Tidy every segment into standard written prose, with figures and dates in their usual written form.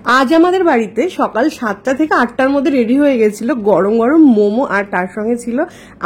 আজ আমাদের বাড়িতে সকাল 7টা থেকে 8টার মধ্যে রেডি হয়ে গেছিল গরম গরম মোমো, আর তার সঙ্গে ছিল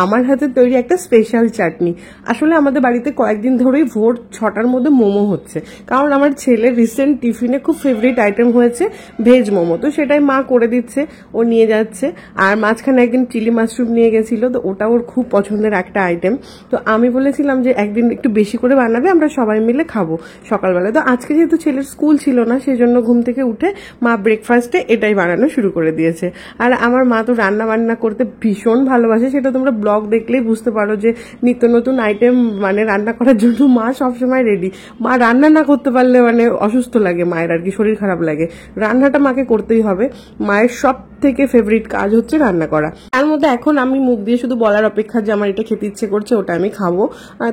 আমার হাতে তৈরি একটা স্পেশাল চাটনি। আসলে আমাদের বাড়িতে কয়েকদিন ধরেই ভোর 6টার মধ্যে মোমো হচ্ছে, কারণ আমার ছেলের রিসেন্ট টিফিনে খুব ফেভারিট আইটেম হয়েছে ভেজ মোমো, তো সেটাই মা করে দিচ্ছে, ও নিয়ে যাচ্ছে। আর মাঝখানে একদিন চিলি মাশরুম নিয়ে গেছিল, তো ওটা ওর খুব পছন্দের একটা আইটেম। তো আমি বলেছিলাম যে একদিন একটু বেশি করে বানাবে, আমরা সবাই মিলে খাবো সকালবেলা। তো আজকে যেহেতু ছেলের স্কুল ছিল না, সেই জন্য ঘুম থেকে উঠে মা ব্রেকফাস্টে এটাই বানানো শুরু করে দিয়েছে। আর আমার মা তো রান্না বান্না করতে ভীষণ ভালোবাসে, সেটা তোমরা ব্লগ দেখলেই বুঝতে পারো যে নিত্য নতুন আইটেম মানে রান্না করার জন্য মা সবসময় রেডি। মা রান্না না করতে পারলে মানে অসুস্থ লাগে মায়ের, আর কি শরীর খারাপ লাগে। রান্নাটা মাকে করতেই হবে, মায়ের সব থেকে ফেভারিট কাজ হচ্ছে রান্না করা। তার মধ্যে এখন আমি মুখ দিয়ে শুধু বলার অপেক্ষা যে আমার এটা খেতে ইচ্ছে করছে, ওটা আমি খাবো,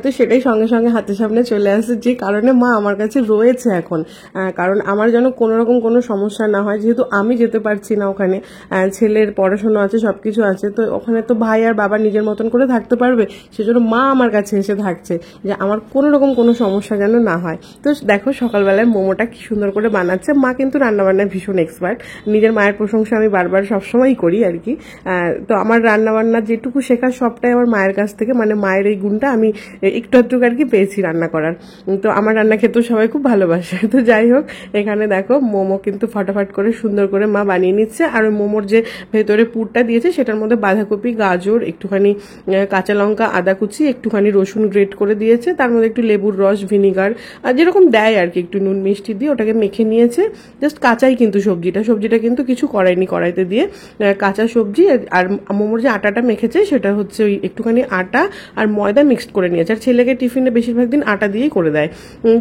তো সেটাই সঙ্গে সঙ্গে হাতের সামনে চলে আসে, যে কারণে মা আমার কাছে রয়েছে এখন। কারণ আমার যেন কোনো রকম কোনো সমস্যা না হয়, যেহেতু আমি যেতে পারছি না ওখানে, ছেলের পড়াশোনা আছে, সবকিছু আছে, তো ওখানে তো ভাই আর বাবা নিজের মতন করে থাকতে পারবে, সেজন্য মা আমার কাছে এসে থাকছে যে আমার কোনো রকম কোনো সমস্যা যেন না হয়। তো দেখো সকালবেলায় মোমোটা কি সুন্দর করে বানাচ্ছে। মা কিন্তু রান্নাবান্নায় ভীষণ এক্সপার্ট, নিজের মায়ের প্রশংসা আমি বারবার সবসময়ই করি আর কি। তো আমার রান্নাবান্না যেটুকু শেখা সবটাই আমার মায়ের কাছ থেকে, মানে মায়ের এই গুণটা আমি একটু একটু আর কি পেয়েছি রান্না করার। তো আমার রান্না খেতেও সবাই খুব ভালোবাসে। তো যাই হোক, এখানে দেখো মোমো কিন্তু ফটাফট করে সুন্দর করে মা বানিয়ে নিচ্ছে। আর ওই মোমোর যে ভেতরে পুরটা দিয়েছে সেটার মধ্যে বাঁধাকপি, গাজর, একটুখানি কাঁচা লঙ্কা, আদা কুচি, একটুখানি রসুন গ্রেট করে দিয়েছে, তার মধ্যে একটু লেবুর রস, ভিনিগার আর যেরকম দেয় আর কি, একটু নুন মিষ্টি দিয়ে ওটাকে মেখে নিয়েছে। জাস্ট কাঁচাই কিন্তু সবজিটা কিন্তু কিছু করায়নি কড়াইতে দিয়ে, কাঁচা সবজি। আর মোমোর যে আটাটা মেখেছে সেটা হচ্ছে ওই একটুখানি আটা আর ময়দা মিক্সড করে নিয়েছে। আর ছেলেকে টিফিনে বেশিরভাগ দিন আটা দিয়েই করে দেয়।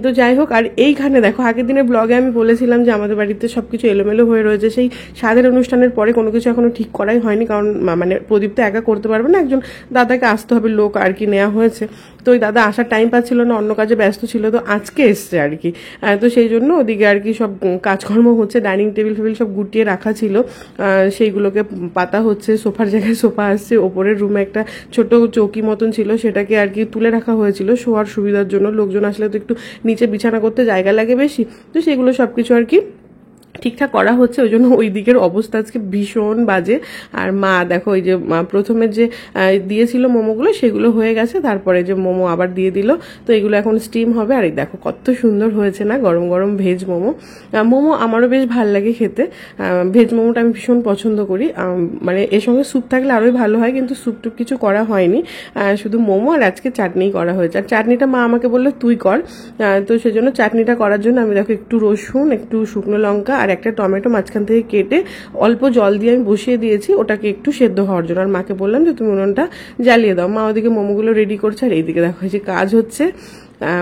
তো যাই হোক, আর এইখানে দেখো আগের দিনের ব্লগে আমি বলেছিলাম যে আমাদের বাড়িতে সবকিছু এলোমেলো হয়ে রয়েছে। সেই স্বাদের অনুষ্ঠানের পরে কোনো কিছু এখনো ঠিক করাই হয়নি, কারণ মানে প্রদীপ তো একা করতে পারবে না, একজন দাদাকে আসতে হবে, লোক আর কি নেওয়া হয়েছে। তো ওই দাদা আসার টাইম পাচ্ছিল না, অন্য কাজে ব্যস্ত ছিল, তো আজকে এসছে আর কি। তো সেই জন্য ওদিকে আর কি সব কাজকর্ম হচ্ছে, ডাইনিং টেবিল ফেবিল সব গুটিয়ে রাখা ছিল, সেইগুলোকে পাতা হচ্ছে, সোফার জায়গায় সোফা আসছে, ওপরের রুমে একটা ছোট চৌকি মতন ছিল, সেটাকে আর কি তুলে রাখা হয়েছিল শোয়ার সুবিধার জন্য। লোকজন আসলে তো একটু নিচে বিছানা করতে জায়গা লাগে বেশি, তো সেগুলো সবকিছু আর কি ঠিকঠাক করা হচ্ছে। ওই জন্য ওই দিকের অবস্থা আজকে ভীষণ বাজে। আর মা দেখো ওই যে প্রথমে যে দিয়েছিল মোমোগুলো সেগুলো হয়ে গেছে, তারপরে যে মোমো আবার দিয়ে দিল, তো এগুলো এখন স্টিম হবে। আর এই দেখো কত সুন্দর হয়েছে না গরম গরম ভেজ মোমো। মোমো আমারও বেশ ভাল লাগে খেতে, ভেজ মোমোটা আমি ভীষণ পছন্দ করি। মানে এর সঙ্গে স্যুপ থাকলে আরোই ভালো হয়, কিন্তু স্যুপ টুপ কিছু করা হয়নি, শুধু মোমো আর আজকে চাটনি করা হয়েছে। আর চাটনিটা মা আমাকে বললো তুই কর, তো সেজন্য চাটনিটা করার জন্য আমি দেখো একটু রসুন, একটু শুকনো লঙ্কা আর একটা টমেটো মাঝখান থেকে কেটে অল্প জল দিয়ে আমি বসিয়ে দিয়েছি ওটাকে একটু সেদ্ধ হওয়ার জন্য। আর মাকে বললাম যে তুমি উনুনটা জ্বালিয়ে দাও। মা ওদিকে মোমোগুলো রেডি করছে, আর এইদিকে দেখো যে কাজ হচ্ছে,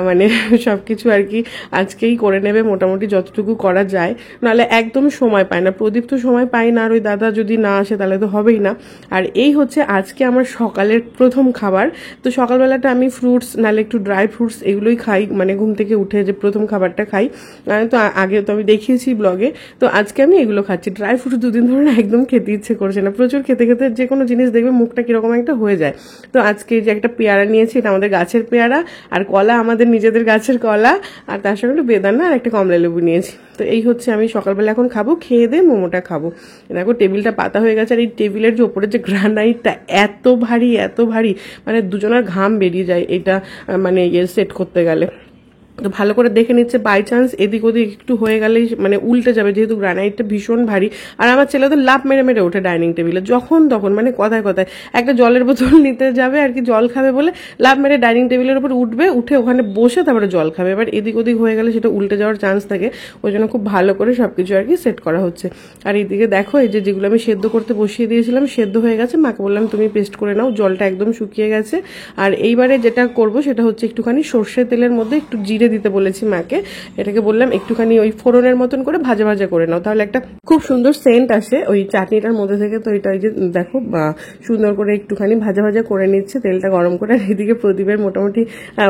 মানে সবকিছু আর কি আজকেই করে নেবে মোটামুটি যতটুকু করা যায়, নাহলে একদম সময় পায় না। প্রদীপ তো সময় পায় না, আর ওই দাদা যদি না আসে তাহলে তো হবেই না। আর এই হচ্ছে আজকে আমার সকালের প্রথম খাবার। তো সকালবেলাটা আমি ফ্রুটস নাহলে একটু ড্রাই ফ্রুটস এগুলোই খাই, মানে ঘুম থেকে উঠে যে প্রথম খাবারটা খাই। তো আগে তো আমি দেখিয়েছি ব্লগে, তো আজকে আমি এগুলো খাচ্ছি। ড্রাই ফ্রুটস দুদিন ধরে না একদম খেতে ইচ্ছে করছে না, প্রচুর খেতে খেতে যে কোনো জিনিস দেখবে মুখটা কিরকম একটা হয়ে যায়। তো আজকে যে একটা পেয়ারা নিয়েছি, এটা আমাদের গাছের পেয়ারা, আর কলা আমাদের নিজেদের গাছের কলা, আর তার সঙ্গে একটু বেদানা আর একটা কমলা লেবু নিয়েছি। তো এই হচ্ছে আমি সকালবেলা এখন খাবো, খেয়ে দিয়ে মোমোটা খাবো। দেখো টেবিলটা পাতা হয়ে গেছে, আর এই টেবিলের যে ওপরে যে গ্রানাইটটা এত ভারী, মানে দুজনের ঘাম বেরিয়ে যায় এটা মানে সেট করতে গেলে। তো ভালো করে দেখে নিচ্ছে, বাই চান্স এদিক ওদিক একটু হয়ে গেলেই মানে উল্টে যাবে, যেহেতু গ্রানাইটটা ভীষণ ভারী। আর আমার ছেলে তো লাফ মেরে ওঠে ডাইনিং টেবিলে যখন তখন, মানে কথায় একটা জলের বোতল নিতে যাবে আর কি, জল খাবে বলে লাফ মেরে ডাইনিং টেবিলের উপর উঠবে, উঠে ওখানে বসে তারপরে জল খাবে। এবার এদিক ওদিক হয়ে গেলে সেটা উল্টে যাওয়ার চান্স থাকে, ওই জন্য খুব ভালো করে সবকিছু আর কি সেট করা হচ্ছে। আর এইদিকে দেখো এই যেগুলো আমি সেদ্ধ করতে বসিয়ে দিয়েছিলাম সেদ্ধ হয়ে গেছে, মাকে বললাম তুমি পেস্ট করে নাও, জলটা একদম শুকিয়ে গেছে। আর এইবারে যেটা করব সেটা হচ্ছে একটুখানি সর্ষের তেলের মধ্যে একটু জিরে দিতে বলেছি মাকে, এটাকে বললাম একটুখানি ওই ফোড়নের মতন করে ভাজা করে নাও, তাহলে একটা খুব সুন্দর সেন্ট আসে ওই চাটনিটার মধ্যে থেকে। তো এটা যে দেখো সুন্দর করে একটুখানি ভাজা করে নিচ্ছে তেলটা গরম করে। আর এদিকে প্রদীপের মোটামুটি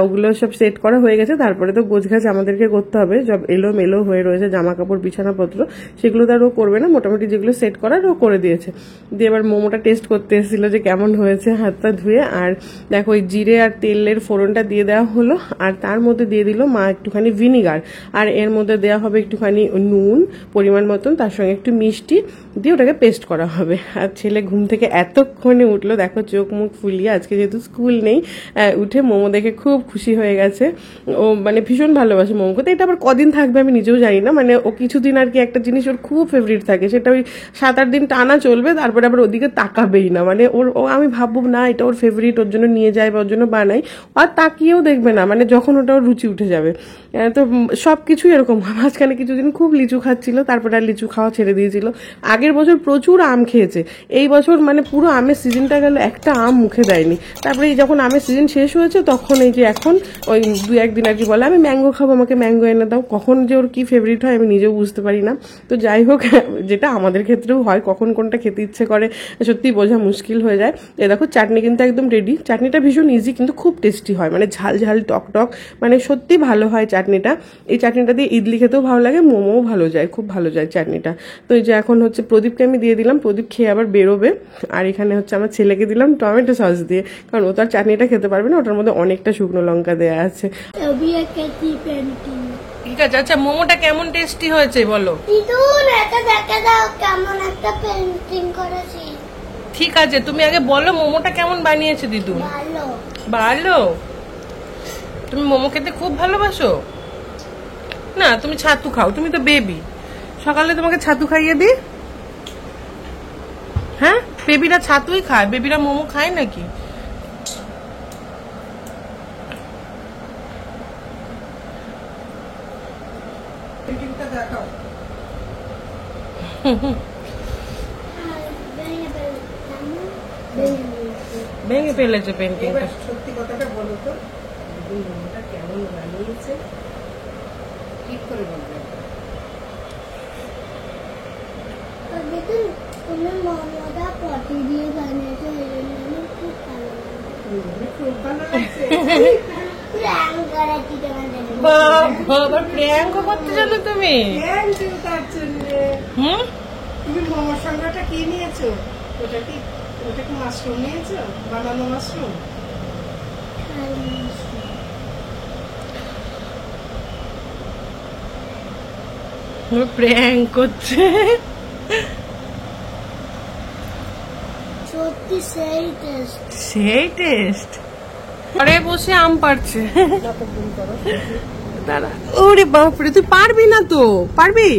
ওগুলো সব সেট করা হয়ে গেছে, তারপরে তো গোছগাছ আমাদেরকে করতে হবে, সব এলোমেলো হয়ে রয়েছে জামা কাপড় বিছানাপত্র, সেগুলো তো আর ও করবে না, মোটামুটি যেগুলো সেট করার ও করে দিয়েছে। দিয়ে এবার মোমোটা টেস্ট করতে এসেছিল যে কেমন হয়েছে, হাতটা ধুয়ে। আর দেখো ওই জিরে আর তেলের ফোড়নটা দিয়ে দেওয়া হলো, আর তার মধ্যে দিয়ে দিল মা একটুখানি ভিনিগার, আর এর মধ্যে দেওয়া হবে একটুখানি নুন পরিমাণ মতন, তার সঙ্গে একটু মিষ্টি দিয়ে ওটাকে পেস্ট করা হবে। আর ছেলে ঘুম থেকে এতক্ষণে উঠলো, দেখো চোখ মুখ ফুলিয়ে, আজকে যেহেতু স্কুল নেই, উঠে মোমো দেখে খুব খুশি হয়ে গেছে। ও মানে ভীষণ ভালোবাসে মোমো খেতে। এটা আবার কদিন থাকবে আমি নিজেও জানি না, মানে ও কিছুদিন আর কি একটা জিনিস ওর খুব ফেভারিট থাকে, সেটা ওই 7-8 দিন টানা চলবে, তারপরে আবার ওদিকে তাকাবেই না। মানে ও আমি ভাববো না এটা ওর ফেভারিট, ওর জন্য নিয়ে যায় বা ওর জন্য বানাই, আর তাকিয়েও দেখবে না, মানে যখন ওটা ওর রুচি উঠে যাবে। তো সব কিছুই এরকম। মাঝখানে কিছুদিন খুব লিচু খাচ্ছিল, তারপরে আর লিচু খাওয়া ছেড়ে দিয়েছিল। আগের বছর প্রচুর আম খেয়েছে, এই বছর মানে পুরো আমের সিজনটা গেল, একটা আম মুখে দেয়নি। তারপরে যখন আমের সিজন শেষ হয়েছে তখন এই যে এখন ওই 2-1 দিন আর কি বলে আমি ম্যাঙ্গো খাবো, আমাকে ম্যাঙ্গো এনে দাও। কখন যে ওর কি ফেভারিট হয় আমি নিজেও বুঝতে পারি না। তো যাই হোক, যেটা আমাদের ক্ষেত্রেও হয়, কখন কোনটা খেতে ইচ্ছে করে সত্যি বোঝা মুশকিল হয়ে যায়। এ দেখো চাটনি কিন্তু একদম রেডি। চাটনিটা ভীষণ ইজি কিন্তু খুব টেস্টি হয়, মানে ঝাল ঝাল টক টক, মানে সত্যি ভালো হয় চাটনিটা। এই চাটনিটা দিয়ে ইডলি খেতেও ভালো লাগে, মোমোও ভালো যায়, খুব ভালো যায় চাটনিটা। তো এই যে এখন হচ্ছে প্রদীপকে আমি দিয়ে দিলাম, প্রদীপ খেয়ে আবার বেরোবে। আর এখানে হচ্ছে আমার ছেলেকে দিলাম টমেটো সস দিয়ে, কারণ ও তো আর চাটনিটা খেতে পারবে না, ওটার মধ্যে অনেকটা শুকনো লঙ্কা দেওয়া আছে। ঠিক আছে। আচ্ছা মোমোটা কেমন টেস্টি হয়েছে বলো? কেমন একটা পেন্টিং করেছি। ঠিক আছে, তুমি আগে বলো মোমোটা কেমন বানিয়েছে দিদু? ভালো। ভালো? তুমি মোমো খেতে খুব ভালোবাসো না? তুমি ছাতু খাও, তুমি তো বেবি। সকালে তোমাকে ছাতু খাইয়ে দিই? হ্যাঁ, বেবিরা ছাতুই খায়, বেবিরা মোমো খায় নাকি? দেখাও। ভেঙে ফেলেছে পেন্টিংটা। সত্যি কথাটা বলো তো, মোমোটা কেমন বানিয়েছে? ঠিক করে বলবে। তুমি মোমোটা পটি দিয়ে বানিয়েছো, এই জন্য খুব ভালো লাগে। খুব ভালো লাগছে। প্র্যাঙ্ক করেছি তোমাদের। বাবা, প্র্যাঙ্ক করতে জানো তুমি? তার জন্য তুমি মোমোর সঙ্গেটা কি নিয়েছো? ওটা কি মাশরুম নিয়েছো? বানানো মাশরুম? প্র্যাঙ্ক করছে। সত্যি সেই টেস্ট। সেই টেস্ট। ঘরে বসে আম পাড়ছে। দাঁড়া, ওরে বাপরে, তুই পারবি না তো? পারবি?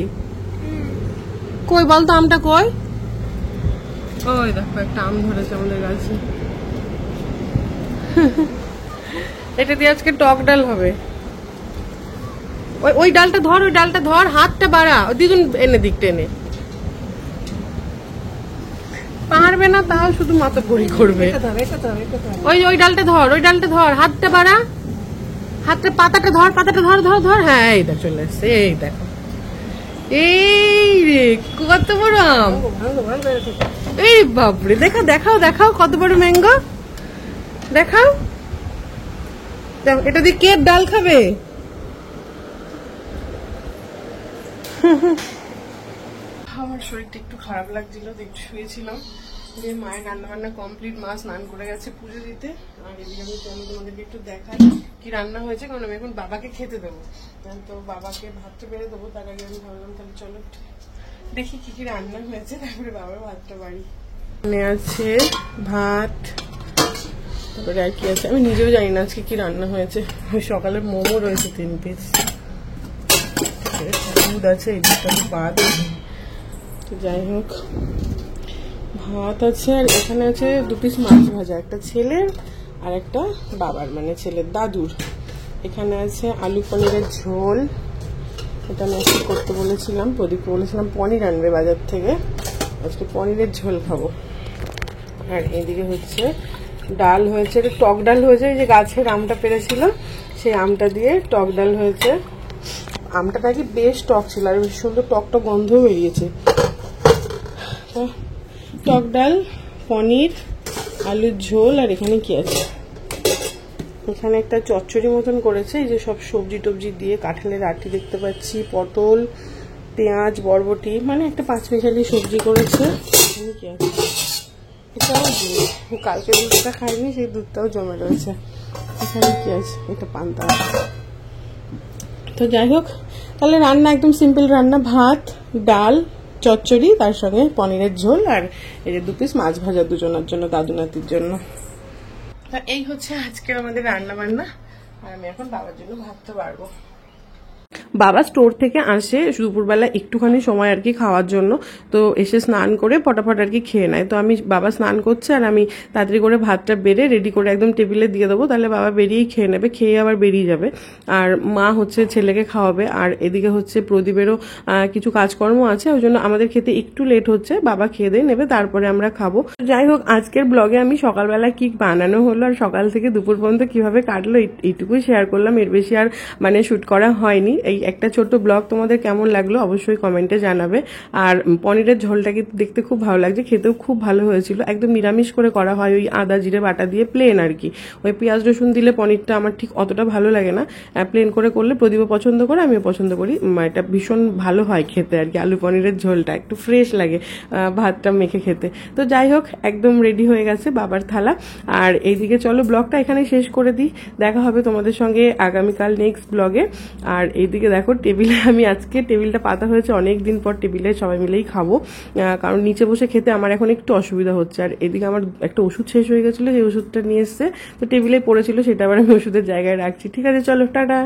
কই বলতো আমটা কই? ওই দেখো একটা আম ধরেছে আমাদের গাছে। এটা দিয়ে আজকে টক ডাল হবে। ওই ডালটা ধর, ওই ডালটা ধর, হাতটা বাড়া, দিদুন এনে দিক টেনে। পারবে না তাও শুধু মাথা পরি করবে। ওই ডালটা ধর, ওই ডালটা ধর, হাতটা বাড়া, হাতটা পাতাটা ধর, পাতাটা ধর ধর ধর। হ্যাঁ এই দেখ চলে আসছে, এই দেখো। এই রে কত বড় আম! এই বাপরে, দেখাও দেখাও দেখাও কত বড় ম্যাঙ্গো, দেখাও। এটা দিয়ে কে ডাল খাবে? আমার শরীরটা একটু খারাপ লাগছিল, একটু শুয়েছিলাম। যে মায়ের রান্না বান্না কমপ্লিট, মা স্নান করে গেছে পুজো দিতে। আর এদিকে আমি তোমাদেরকে একটু দেখাই কি রান্না হয়েছে, কারণ আমি এখন বাবাকে খেতে দেবো। তো বাবাকে ভাতটা বেড়ে দেবো, তার আগে আমি ভাবলাম তাহলে চলো দেখি কি কি রান্না হয়েছে, তারপরে বাবার ভাতটা বাড়ি। এখানে আছে ভাত, তারপরে আর কি আছে আমি নিজেও জানি না আজকে কি রান্না হয়েছে। সকালে মোমো রয়েছে 3 পিস, দুধ আছে, এই দুধটা বাদ। যাই হোক, ভাত আছে, আর এখানে আছে 2 পিস মাছ ভাজা, একটা ছেলের আর একটা বাবার, মানে ছেলের দাদুর। এখানে আছে আলু পনিরের ঝোল, এটা আমি আজকে করতে বলেছিলাম, প্রদীপকে বলেছিলাম পনির আনবে বাজার থেকে, আজকে পনিরের ঝোল খাবো। আর এদিকে হচ্ছে ডাল হয়েছে, এটা টক ডাল হয়েছে, এই যে গাছের আমটা পেরেছিল সেই আমটা দিয়ে টক ডাল হয়েছে। আমটা নাকি বেশ টক ছিল, আর বেশ সুন্দর টক টক গন্ধও বেরিয়েছে। টক ডাল, পনির, আলুর ঝোল, আর এখানে কি আছে, এখানে একটা চচ্চড়ি মতন করেছে, এই যে সব সবজি টবজি দিয়ে, কাঁঠালের আটি দেখতে পাচ্ছি, পটল, পেঁয়াজ, বরবটি, মানে একটা 5 মিশালি সবজি করেছে। এখানে কি আছে, এটাও দুধ, কালকে দুধটা খাইনি, সেই দুধটাও জমে রয়েছে। এখানে কি আছে, এটা পান্তা। তো যাই হোক, তাহলে রান্না একদম সিম্পল রান্না, ভাত, ডাল, চচ্চড়ি, তার সঙ্গে পনিরের ঝোল, আর এই যে 2 পিস মাছ ভাজা দুজনের জন্য, দাদু নাতির জন্য। তা এই হচ্ছে আজকের আমাদের রান্না বান্না। আর আমি এখন বাবার জন্য ভাতটা বাড়বো। বাবা স্টোর থেকে আসে দুপুরবেলা একটুখানি সময় আর কি খাওয়ার জন্য, তো এসে স্নান করে ফটাফট আর কি খেয়ে নেয়। তো আমি, বাবা স্নান করছে আর আমি তাড়াতাড়ি করে ভাতটা বেড়ে রেডি করে একদম টেবিলে দিয়ে দেবো, তাহলে বাবা বেরিয়েই খেয়ে নেবে, খেয়ে আবার বেরিয়ে যাবে। আর মা হচ্ছে ছেলেকে খাওয়াবে, আর এদিকে হচ্ছে প্রদীপেরও কিছু কাজকর্ম আছে, ওই জন্য আমাদের খেতে একটু লেট হচ্ছে। বাবা খেয়ে দিয়ে নেবে, তারপরে আমরা খাবো। যাই হোক, আজকের ব্লগে আমি সকালবেলা কি বানানো হলো আর সকাল থেকে দুপুর পর্যন্ত কিভাবে কাটলো এইটুকুই শেয়ার করলাম, এর বেশি আর মানে শুট করা হয়নি। এই একটা ছোট্ট ব্লগ তোমাদের কেমন লাগলো অবশ্যই কমেন্টে জানাবে। আর পনিরের ঝোলটা কিন্তু দেখতে খুব ভালো লাগছে, খেতেও খুব ভালো হয়েছিল, একদম নিরামিষ করে করা হয়, ওই আদা জিরে বাটা দিয়ে প্লেন আর কি। ওই পেঁয়াজ রসুন দিলে পনিরটা আমার ঠিক অতটা ভালো লাগে না, প্লেন করে করলে প্রদীপও পছন্দ করে, আমিও পছন্দ করি। এটা ভীষণ ভালো হয় খেতে আর কি, আলু পনিরের ঝোলটা একটু ফ্রেশ লাগে ভাতটা মেখে খেতে। তো যাই হোক, একদম রেডি হয়ে গেছে বাবার থালা। আর এইদিকে চলো ব্লগটা এখানে শেষ করে দিই, দেখা হবে তোমাদের সঙ্গে আগামীকাল নেক্সট ব্লগে। আর এইদিকে দেখো টেবিলে, আমি আজকে টেবিলটা পাতা হয়েছে অনেক দিন পর, টেবিলে সবাই মিলেই খাবো, কারণ নিচে বসে খেতে আমার এখন একটু অসুবিধা হচ্ছে। আর এদিকে আমার একটা ওষুধ শেষ হয়ে গেছিলো, সেই ওষুধটা নিয়ে এসছে, তো টেবিলে পড়েছিল, সেটা আবার আমি ওষুধের জায়গায় রাখছি। ঠিক আছে, চলো, টাটা।